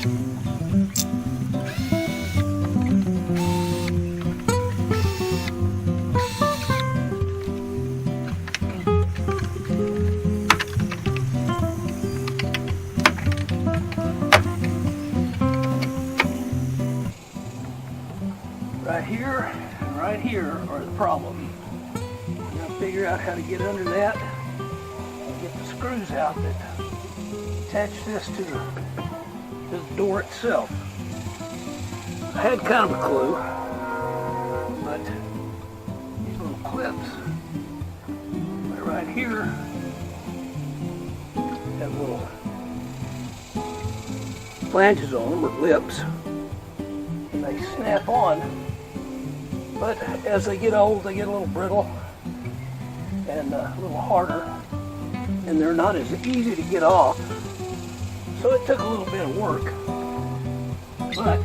Right here and right here are the problem. I'm going to figure out how to get under that and get the screws out that attach this to the door itself. I had kind of a clue, but these little clips right here have little flanges on them, or lips, and they snap on. But as they get old, they get a little brittle and a little harder, and they're not as easy to get off. So it took a little bit of work, but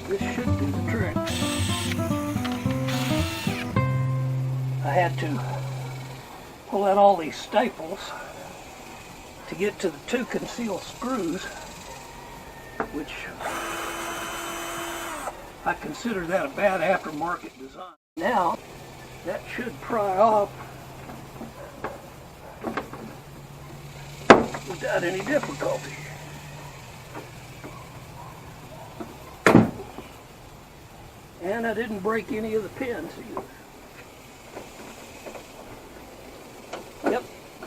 this should do the trick. I had to pull out all these staples to get to the two concealed screws, which I consider that a bad aftermarket design. Now, that should pry off without any difficulty. And I didn't break any of the pins either. Yep,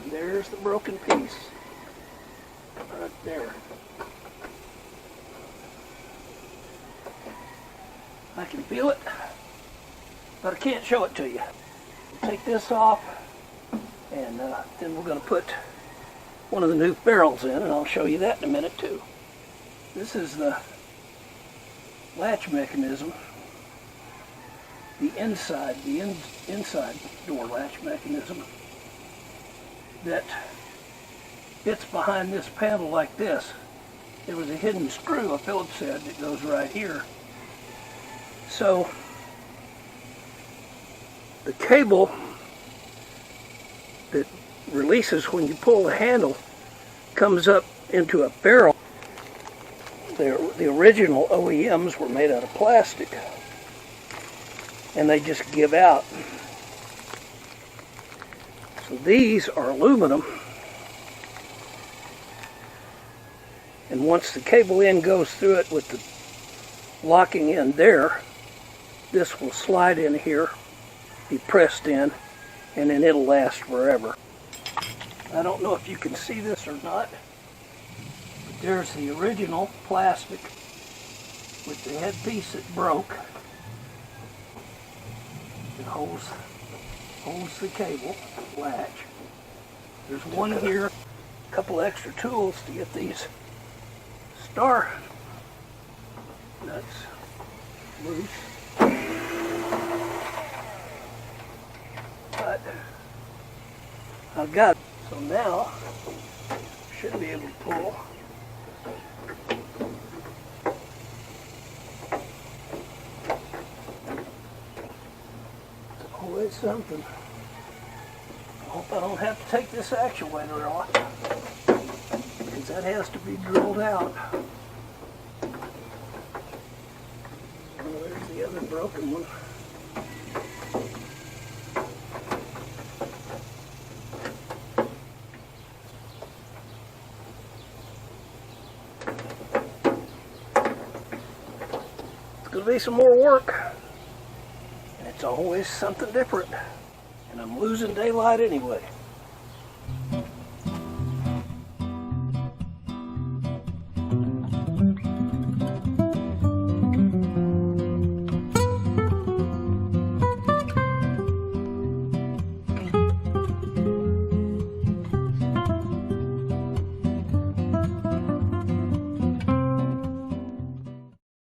there's the broken piece. Right there. I can feel it, but I can't show it to you. Take this off, and then we're going to put one of the new ferrules in, and I'll show you that in a minute too. This is the latch mechanism, the inside door latch mechanism that fits behind this panel like this. There was a hidden screw, a Phillips head, that goes right here. So the cable that releases when you pull the handle comes up into a ferrule. The original OEMs were made out of plastic, and they just give out. So these are aluminum, and once the cable end goes through it with the locking in there, this will slide in here, be pressed in, and then it'll last forever. I don't know if you can see this or not, but there's the original plastic with the headpiece that broke. It holds the cable latch. There's one here, a couple extra tools to get these star nuts loose. But I've got it. So now should be able to pull. It's always something. I hope I don't have to take this actuator off, because that has to be drilled out. Oh, there's the other broken one. It's going to be some more work, and it's always something different, and I'm losing daylight anyway.